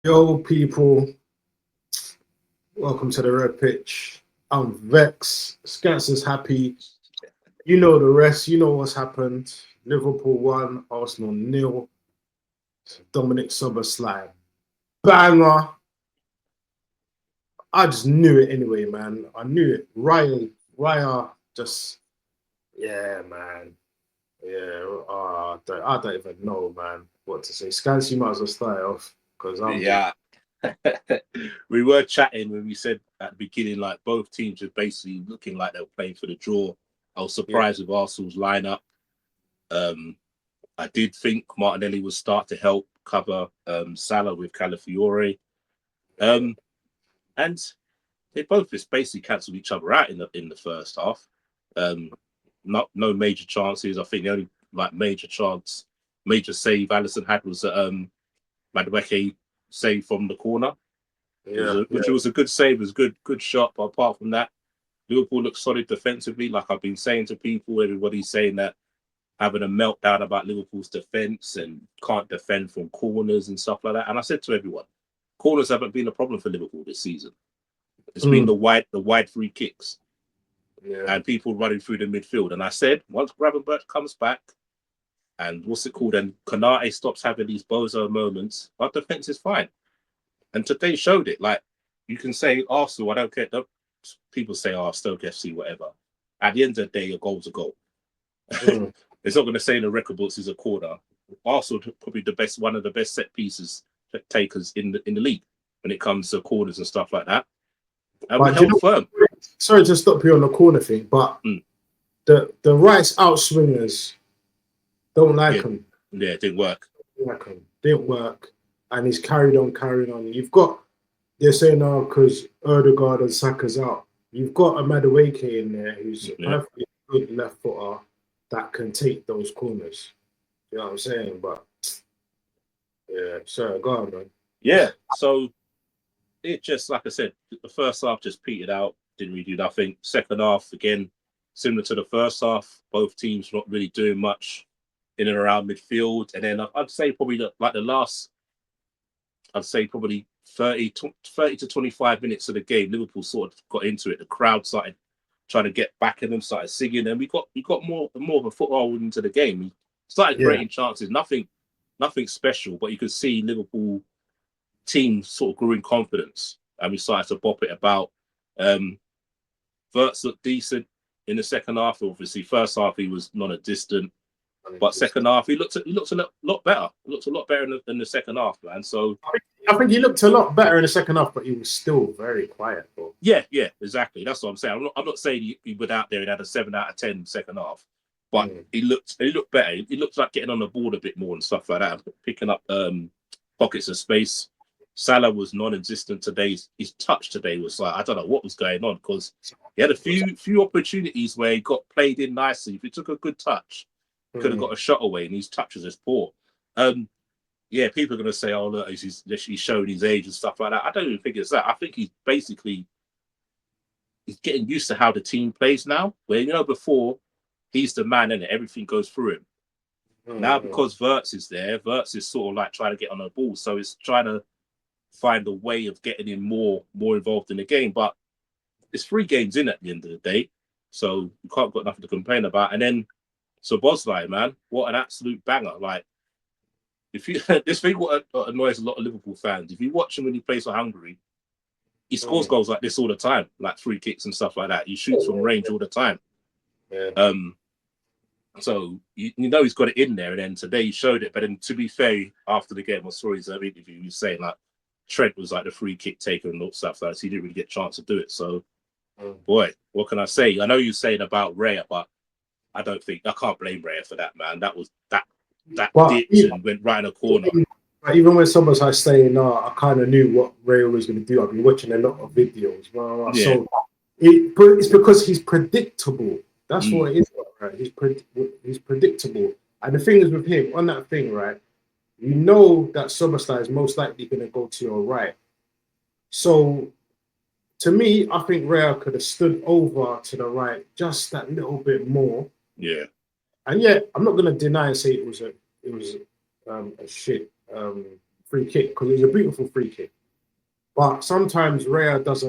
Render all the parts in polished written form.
Yo, people, welcome to the Red Pitch. I'm Vex. Scats is happy. You know the rest. You know what's happened. Liverpool won, Arsenal nil. Dominic Soboslai banger. I just knew it anyway, man. I knew it. Raya, just yeah, man. Yeah, I don't even know, man, what to say. Scans, you might as well start off because I'm just Yeah, we were chatting when we said at the beginning, like both teams were basically looking like they were playing for the draw. I was yeah, surprised with Arsenal's lineup. Um, I did think Martinelli would start to help cover Salah with Calafiore, yeah. um, and they both just basically cancelled each other out in the first half. Um, Not no major chances. I think the only like major save Allison had was Madueke save from the corner. Yeah, Which was a good save, it was good shot. But apart from that, Liverpool looks solid defensively. Like I've been saying to people, everybody's saying that having a meltdown about Liverpool's defense and can't defend from corners and stuff like that. And I said to everyone, corners haven't been a problem for Liverpool this season. It's been mm, the wide free kicks yeah, and people running through the midfield. And I said once Gravenberch comes back and what's it called, and Kanate stops having these bozo moments, our defense is fine. And today showed it. Like you can say Arsenal, I don't care. People say, "Oh, Stoke FC, whatever." At the end of the day, a goal's a goal. mm. It's not going to say in the record books is a corner. Arsenal probably one of the best set pieces takers in the league when it comes to corners and stuff like that. And we But you held know, firm. sorry to stop you on the corner thing, but Mm, the rights out swingers don't like yeah, him. yeah, it didn't work. Like him. Didn't work. And he's carried on. You've got they're saying now because Erdegaard and Saka's out. You've got a Madueke in there who's a Yeah, perfectly good left footer that can take those corners. You know what I'm saying? But yeah, sorry, go on, man. yeah. So it just like I said, the first half just petered out. Didn't really do nothing. Second half again, similar to the first half. Both teams not really doing much in and around midfield. And then I'd say probably like the last, I'd say probably 30 to 25 minutes of the game, Liverpool sort of got into it. The crowd started trying to get back in them, started singing, and we got more of a football into the game. We started Yeah, creating chances, nothing special, but you could see Liverpool team sort of grew in confidence, and we started to bop it about. Um, Verts looked decent in the second half. Obviously, first half he was non-existent. But second half, he looked a lot better. He looked a lot better in the second half, man. So I think he looked a lot better in the second half, but he was still very quiet, bro. yeah, exactly. That's what I'm saying. I'm not saying he went out there and had a 7 out of 10 second half, but Mm. he looked better. He looked like getting on the board a bit more and stuff like that, picking up pockets of space. Salah was non-existent today. His touch today was like I don't know what was going on because he had a few opportunities where he got played in nicely. If he took a good touch, he could have Mm. got a shot away, and his touch was just poor. Um, yeah, people are going to say, "Oh, look, he's showing his age and stuff like that." I don't even think it's that. I think he's getting used to how the team plays now. Where before he's the man and everything goes through him. Now Mm. because Verts is there, Verts is sort of like trying to get on the ball, so it's trying to find a way of getting him more involved in the game. But it's 3 games in at the end of the day, so you can't got nothing to complain about. And then so Bosley, man, what an absolute banger! Like if you this thing what annoys a lot of Liverpool fans. If you watch him when he plays for Hungary, he scores Mm. goals like this all the time, like free kicks and stuff like that. He shoots from range all the time. Yeah. Um, so you know he's got it in there. And then today he showed it. But then to be fair, after the game, I saw his interview. He was saying like Trent was like the free kick taker and all stuff like that. So he didn't really get a chance to do it. So Mm. boy, what can I say? I know you're saying about Raya, but I can't blame Raya for that, man. That But dipped and went right in a corner. even when someone's like saying, "No, I kind of knew what Ray was going to do," I've been watching a lot of videos. Blah, blah. Yeah. So it's because he's predictable. That's Mm, what it is, right? He's predictable. And the thing is with him on that thing, right? You know that Soberstar is most likely going to go to your right. So to me, I think Ray could have stood over to the right just that little bit more. yeah. And yet, I'm not going to deny and say it was a shit free kick because it was a beautiful free kick. But sometimes Raya does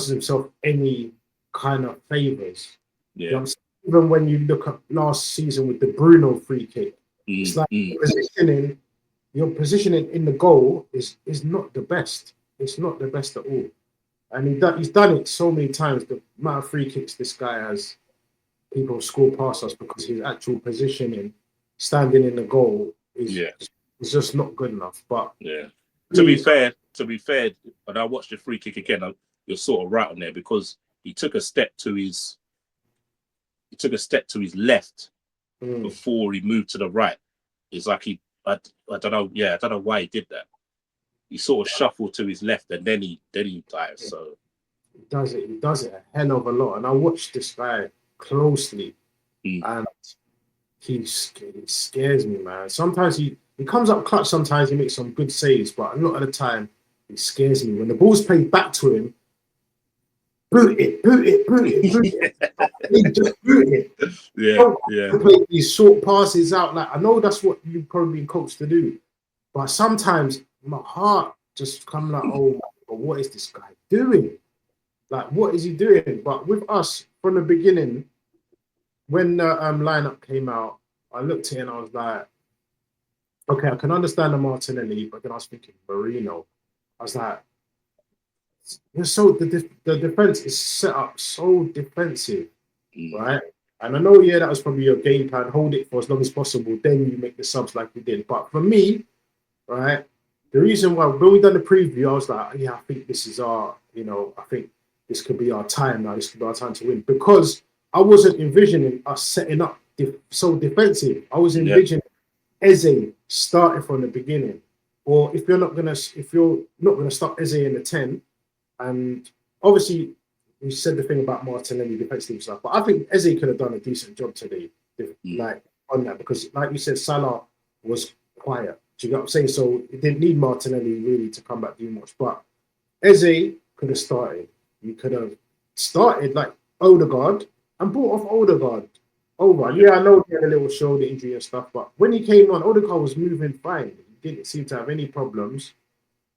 himself any kind of favors. Yeah. You know what I'm saying? Even when you look at last season with the Bruno free kick, it's like your positioning in the goal is not the best. It's not the best at all. And he's done it so many times. The amount of free kicks this guy has, people score past us because his actual positioning, standing in the goal, is just not good enough. But to be fair, and I watched the free kick again, you're sort of right on there because he took a step to his left before he moved to the right. It's like I don't know. Yeah, I don't know why he did that. He sort of shuffled to his left and then he dives. So he does it a hell of a lot. And I watched this guy closely, and he scares me, man. Sometimes he comes up clutch. Sometimes he makes some good saves, but a lot of the time he scares me. When the ball's played back to him, boot it. Just boot it. Don't play these short passes out. Like, I know that's what you've probably been coached to do, but sometimes my heart just come like, oh, what is this guy doing? Like, what is he doing? But with us from the beginning, when the lineup came out, I looked at it and I was like, okay, I can understand the Martinelli, but then I was thinking Marino. I was like, so the defense is set up so defensive, right? And I know, that was probably your game plan. Hold it for as long as possible, then you make the subs like we did. But for me, right, the reason why when we done the preview, I was like, I think this is our, I think this could be our time now. This could be our time to win because I wasn't envisioning us setting up so defensive. I was envisioning Eze starting from the beginning, or if you're not gonna start Eze in the 10, and obviously we said the thing about Martinelli defensive stuff, but I think Eze could have done a decent job today, like on that, because like you said, Salah was quiet. Do you get what I'm saying? So it didn't need Martinelli really to come back too much, but Eze could have started. You could have started like Odegaard and brought off Odegaard over. Yeah, I know he had a little shoulder injury and stuff, but when he came on, Odegaard was moving fine. He didn't seem to have any problems.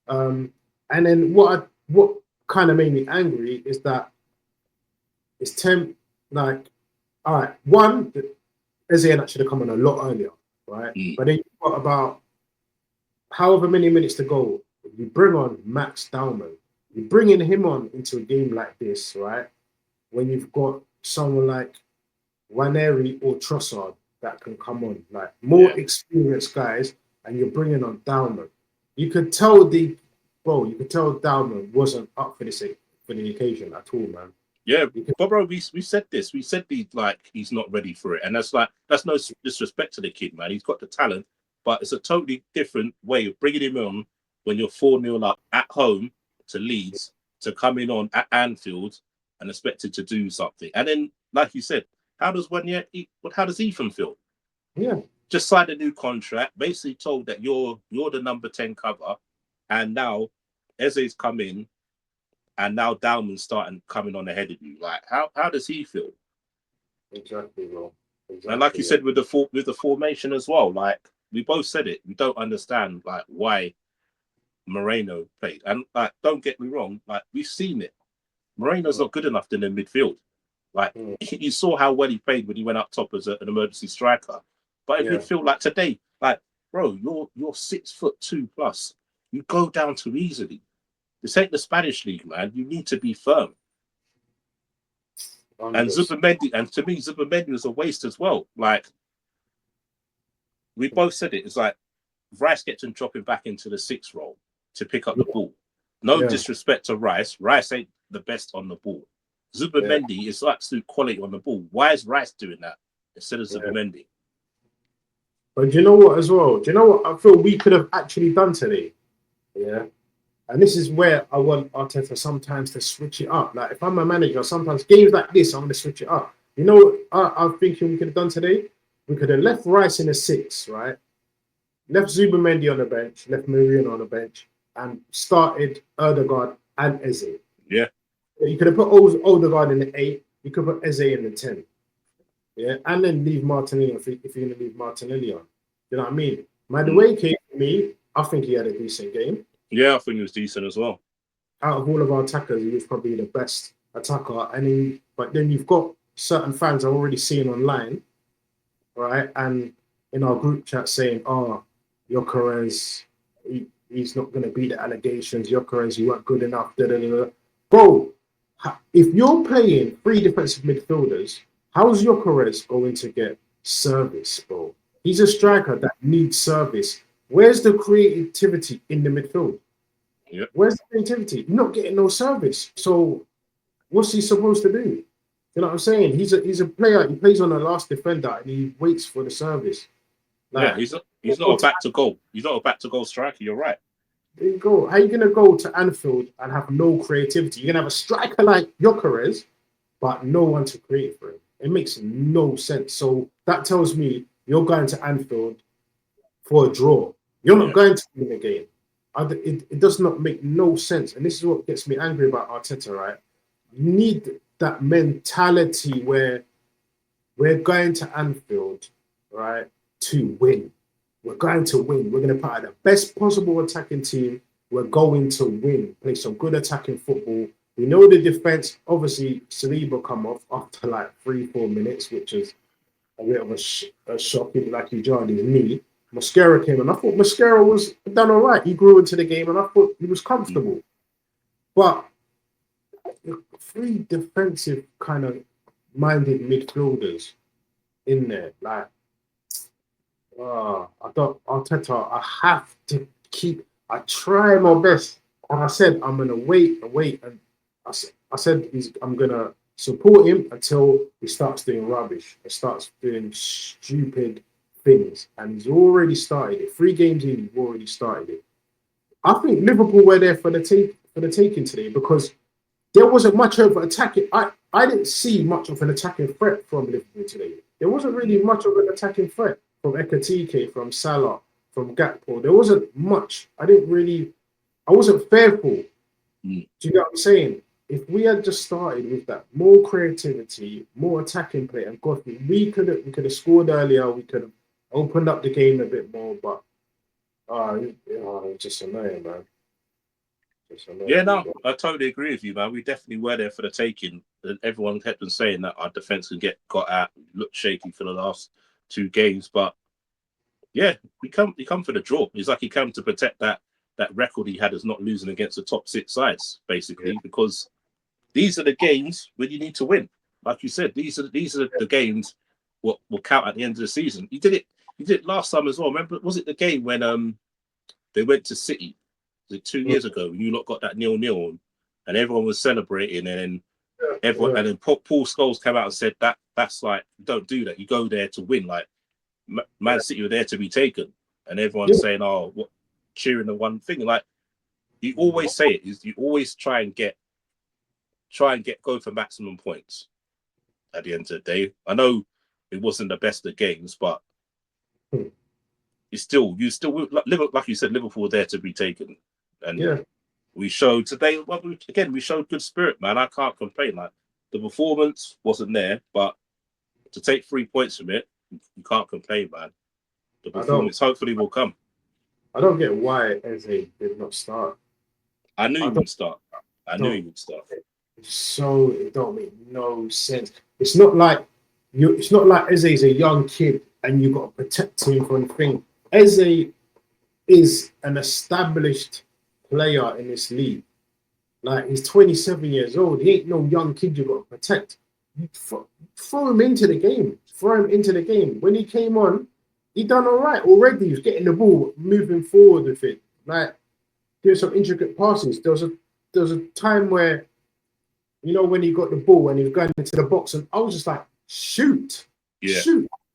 And then what kind of made me angry is that it's like, all right, one, Eze should have come on a lot earlier, right? But then you've got about however many minutes to go. You bring on Max Dowman. You're bringing him on into a game like this, right? When you've got someone like Waneri or Trossard that can come on, like more experienced guys, and you're bringing on Dowman. You could tell Dowman wasn't up for the occasion at all, man. Yeah, but bro, we said this. We said he's not ready for it, and that's no disrespect to the kid, man. He's got the talent, but it's a totally different way of bringing him on when you're 4-0 up at home to Leeds, to come in on at Anfield and expected to do something. And then, like you said, how does Ethan feel? Yeah, just signed a new contract, basically told that you're the number 10 cover, and now Eze's come in, and now Dowman's starting coming on ahead of you. Like, how does he feel? Exactly, bro. Exactly, and like you said with the formation as well, like we both said it, we don't understand like why Moreno played. And like, don't get me wrong, like we've seen it. Moreno's not good enough in the midfield. Like you saw how well he played when he went up top as an emergency striker. But in midfield, like today, like bro, you're 6'2" plus. You go down too easily. This ain't the Spanish league, man. You need to be firm. 100%. And Zubimendi, and to me, Zubimendi was a waste as well. Like we both said it. It's like Rice gets him dropping back into the 6 role to pick up the ball. No disrespect to Rice. Rice ain't the best on the ball. Zubimendi is absolute quality on the ball. Why is Rice doing that instead of Zubimendi? But do you know what as well? Do you know what I feel we could have actually done today? Yeah. And this is where I want Arteta sometimes to switch it up. Like if I'm a manager, sometimes games like this, I'm going to switch it up. You know what I'm thinking we could have done today? We could have left Rice in a 6, right? Left Zubimendi on the bench, left Marino on the bench, and started Odegaard and Eze. Yeah. You could have put Odegaard in the 8. You could put Eze in the 10. Yeah, and then leave Martinelli on if you're going to leave Martinelli on. You know what I mean? Madueke me, I think he had a decent game. Yeah, I think he was decent as well. Out of all of our attackers, he was probably the best attacker. But then you've got certain fans are already seeing online, right? And in our group chat saying, "Oh, Gyökeres, he's not going to beat the allegations. Gyökeres, you weren't good enough." Da, da, da, da. Bro, if you're playing three defensive midfielders, how's Gyökeres going to get service, bro? He's a striker that needs service. Where's the creativity in the midfield? Yep. Where's the creativity? You're not getting no service. So what's he supposed to do? You know what I'm saying? He's a player. He plays on the last defender and he waits for the service. Like, yeah, he's not a back to goal. He's not a back to goal striker. You're right. There you go. How are you gonna go to Anfield and have no creativity? You're gonna have a striker like Gyökeres, but no one to create for him. It makes no sense. So that tells me you're going to Anfield for a draw. You're not going to win the game. It does not make no sense. And this is what gets me angry about Arteta, right? You need that mentality where we're going to Anfield, right, to win. We're going to win. We're going to put out the best possible attacking team. We're going to win. Play some good attacking football. We know the defense. Obviously, Saliba come off after like 3-4 minutes, which is a bit of a shock. Like he jarred his knee. Mascara came and I thought Mascara was done all right. He grew into the game and I thought he was comfortable. But three defensive kind of minded midfielders in there, like I thought Arteta, I have to I try my best. And I said I'm gonna wait, and I said I'm gonna support him until he starts doing rubbish and starts doing stupid things. And he's already started it. 3 games in, he's already started it. I think Liverpool were there for the taking today because there wasn't much of an attacking. I didn't see much of an attacking threat from Liverpool today. There wasn't really much of an attacking threat from Ekatike, from Salah, from Gakpo. There wasn't much. I wasn't fearful. Do you know what I'm saying? If we had just started with that, more creativity, more attacking play, and we could have scored earlier. We could have opened up the game a bit more, but it's just annoying, man. Yeah, no, I totally agree with you, man. We definitely were there for the taking. Everyone kept on saying that our defense can get got out, looked shaky for the last 2 games, but yeah, we come for the draw. It's like he came to protect that record he had as not losing against the top 6 sides, basically, because these are the games where you need to win. Like you said, these are the games what will count at the end of the season. He did it last time as well. Remember, was it the game when they went to City? Was it 2 years ago? You lot got that 0-0 and everyone was celebrating, and then Paul Scholes came out and said that's like, don't do that. You go there to win. Like Man City were there to be taken, and everyone's saying, "Oh, what?" Cheering the one thing. Like you always say it is, you always try and go for maximum points. At the end of the day, I know it wasn't the best of games, but you still like you said, Liverpool were there to be taken, and we showed today. Well, we showed good spirit, man. I can't complain. Like the performance wasn't there, but to take 3 points from it, you can't complain, man. The performance hopefully will come. I don't get why Eze did not start. I knew he would start. So it don't make no sense. It's not like Eze is a young kid and you got to protect him from the thing. Eze is an established player in this league. Like he's 27 years old. He ain't no young kid you got to protect. You throw him into the game. When he came on, he done all right already. He was getting the ball, moving forward with it, like doing some intricate passes. There was a time where, when he got the ball and he was going into the box, and I was just like, shoot,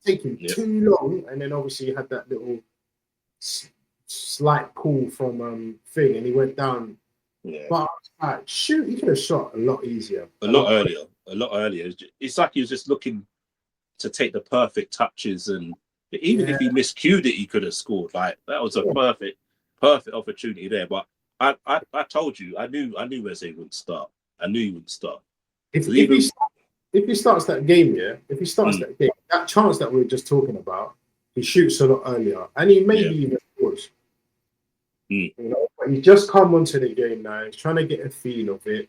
taking too long. And then obviously he had that little slight pull from thing, and he went down. Yeah. But I was like, shoot, he could have shot a lot easier, a lot earlier. It's like he was just looking to take the perfect touches, and even if he miscued it, he could have scored. Like that was a perfect opportunity there. But I told you, I knew Eze wouldn't start. I knew he wouldn't start. If he starts that game, that game, that chance that we were just talking about, he shoots a lot earlier, and he maybe even scores. Mm. You know, but he's just come onto the game now. He's trying to get a feel of it.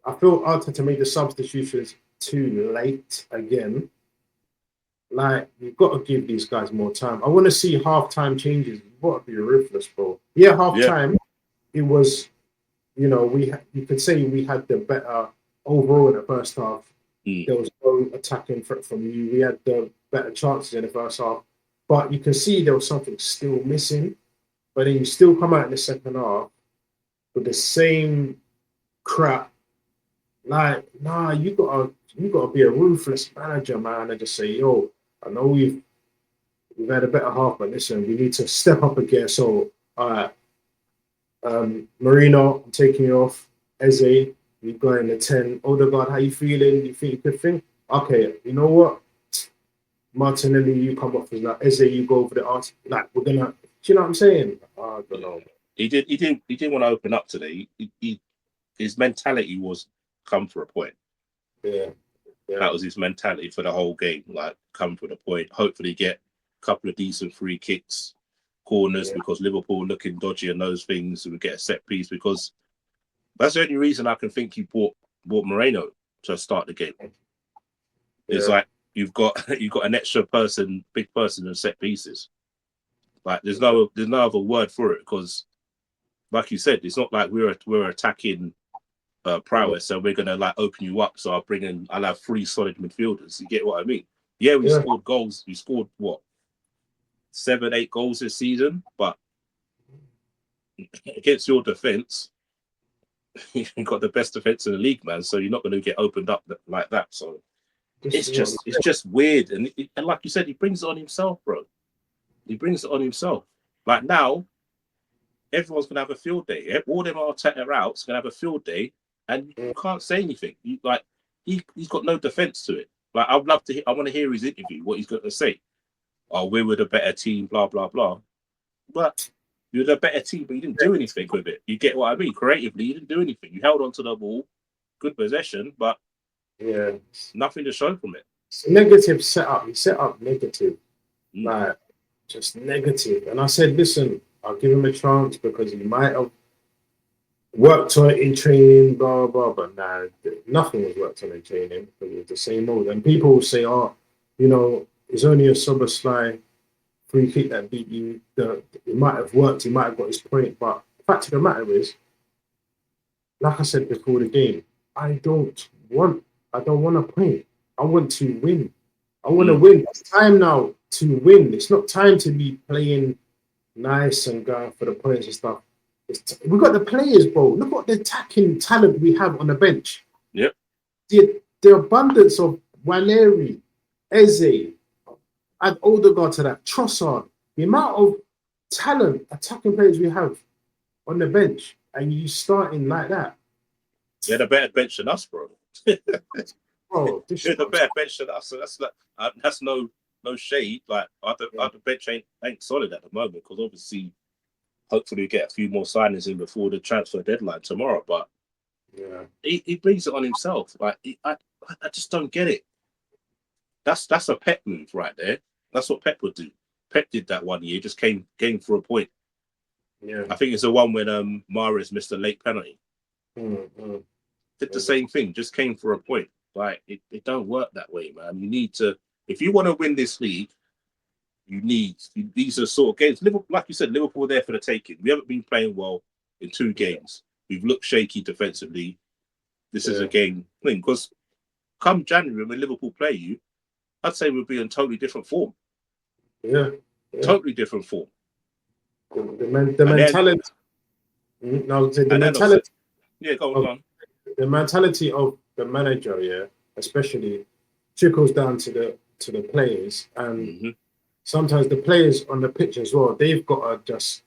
I feel Arteta made the substitutions too late again. Like, you've got to give these guys more time. I want to see half-time changes. You've got to be ruthless, bro. Yeah, Yeah. half-time, it was, you know, you could say we had the better overall in the first half. Mm. There was no attacking threat from you. We had the better chances in the first half. But you can see there was something still missing. But then you still come out in the second half with the same crap. Like, nah, you gotta be a ruthless manager, man, and just say, yo, I know we've had a better half, but listen, we need to step up again. So, all right, Marino, I'm taking you off. Eze, you got in the 10. Odegaard, how you feeling? You think you could think? Okay, you know what? Martinelli, you come off as like Eze, you go over the art. Like, we're gonna, do you know what I'm saying? I don't know. He didn't want to open up today. His mentality was come for a point. Yeah. That was his mentality for the whole game. Like, come for the point. Hopefully get a couple of decent free kicks, corners, because Liverpool looking dodgy and those things, and we get a set piece, because that's the only reason I can think he bought Moreno to start the game. It's like you've got an extra person, big person in set pieces. Like, there's no other word for it, because like you said, it's not like we're attacking prowess, so we're gonna like open you up. So I'll have 3 solid midfielders. You get what I mean? Yeah, we scored goals. We scored what, 7, 8 goals this season, but against your defense, you've got the best defense in the league, man. So you're not going to get opened up like that. So it's just weird, and like you said, he brings it on himself, bro. He brings it on himself. Like, now, everyone's gonna have a field day. All them Arteta outs gonna have a field day, and you can't say anything. He's got no defense to it. Like, I want to hear his interview, what he's going to say. Oh, we were the better team, blah blah blah. But you're the better team, but you didn't do anything with it. You get what I mean? Creatively, you didn't do anything. You held onto the ball, good possession, but nothing to show from it. It's negative setup. He set up negative, like, just negative. And I said, listen, I'll give him a chance because he might have worked on it in training, blah, blah, but nah, nothing was worked on in training because it was the same old. And people will say, oh, you know, it's only a Soberslide free kick that beat you. It might have worked, he might have got his point, but the fact of the matter is, like I said before the game, I don't want a point. I want to win. I want to win. It's time now to win. It's not time to be playing nice and going for the points and stuff. We've got the players, bro. Look what the attacking talent we have on the bench. Yep. The abundance of Valeri, Eze, add Odegaard to that, Trossard. The amount of talent, attacking players we have on the bench, and you starting like that. They're the better bench than us, bro. Bro, they're the better bench than us. So that's no shade. Like, our bench ain't solid at the moment, because obviously, hopefully, we get a few more signings in before the transfer deadline tomorrow. But he brings it on himself. Like, I just don't get it. That's a Pep move right there. That's what Pep would do. Pep did that one year, just came for a point. Yeah, I think it's the one when Mahrez missed a late penalty. Did the same thing, just came for a point. Like, it don't work that way, man. You need to, if you want to win this league, these are sort of games. Liverpool, like you said, Liverpool are there for the taking. We haven't been playing well in 2 games. We've looked shaky defensively. This is a game thing, because come January when Liverpool play you, I'd say we'll be in totally different form. Yeah. Totally different form. The mentality. The mentality. Go on. The mentality of the manager, especially, trickles down to the players, and sometimes the players on the pitch as well. They've got to just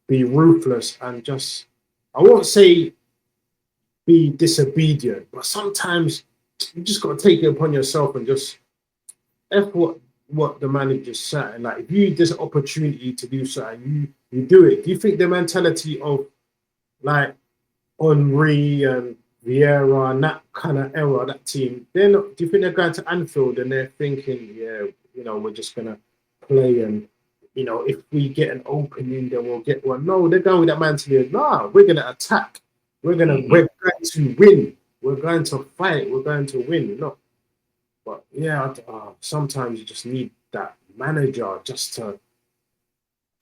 be ruthless and just, I won't say be disobedient, but sometimes you just got to take it upon yourself and just F what the manager's saying. Like, if you there's an opportunity to do something, you do it. Do you think the mentality of, like, Henry and Vieira and that kind of era, that team, they're not? Do you think they're going to Anfield and they're thinking, we're just gonna play and you know, if we get an opening, then we'll get one. No, they're going with that mentality. Nah, we're gonna attack. We're going to win. We're going to fight. We're going to win. You know. But yeah, sometimes you just need that manager just to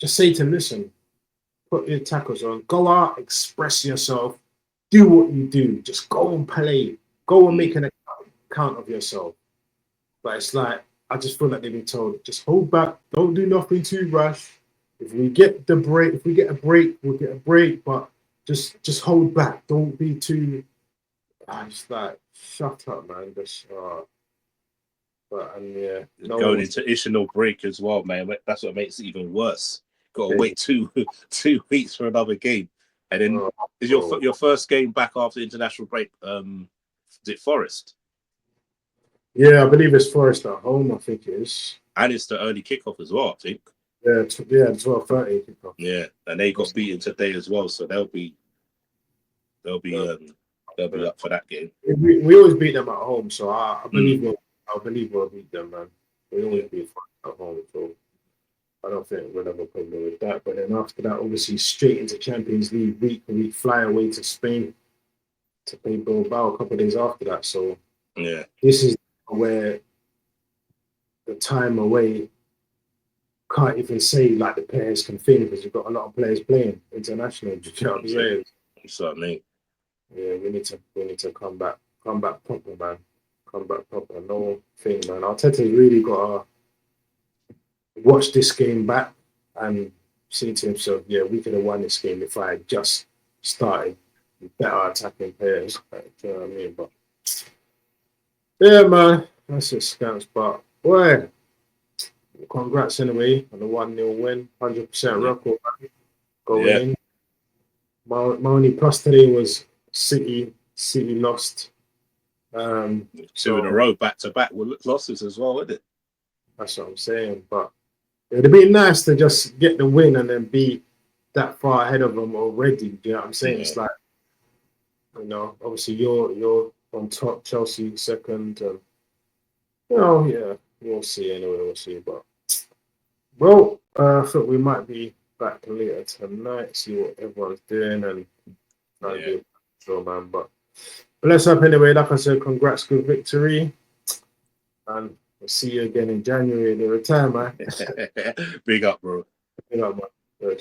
say to listen, put your tackles on, go out, express yourself, do what you do, just go and play, go and make an account of yourself. But it's like I just feel like they've been told, just hold back, don't do nothing too rash. If we get a break, we'll get a break, but just hold back, don't be too. I just like shut up, man. Just but and yeah, no going into additional break as well, man. That's what makes it even worse. Got to wait 2 weeks for another game, and then is your first game back after the international break? Is it Forest? Yeah, I believe it's Forest at home. I think it is, and it's the early kickoff as well. I think. Yeah, 12:30 kickoff. Yeah, and they got beaten today as well, so they'll be up for that game. We always beat them at home, so I believe we'll beat them, man. We always beat at home, so I don't think we'll have a problem with that. But then after that, obviously straight into Champions League week, we fly away to Spain to play Bilbao a couple of days after that. So yeah, this is where the time away can't even say like the players can think because you've got a lot of players playing international. Do you know what I'm saying? That's what I mean. Yeah, we need to come back proper, man. Come back proper. No thing, man. Arteta's really got to watch this game back and say to himself, yeah, we could have won this game if I had just started with better attacking players. Like, do you know what I mean? But yeah, man, that's it, scouts. But boy, congrats anyway on the 1-0 win, 100% record going in. My only plus today was City lost. 2 in a row, back to back with losses as well, isn't it? That's what I'm saying. But it'd be nice to just get the win and then be that far ahead of them already. Do you know what I'm saying? Yeah. It's like, you know, obviously you're on top, Chelsea second. You know, yeah, we'll see anyway. We'll see. But well, I thought we might be back later tonight, see what everyone's doing and try to do it. Sure, man. But bless up anyway. Like I said, congrats, good victory. And we'll see you again in January. The return, man. Big up, bro. Big up, man.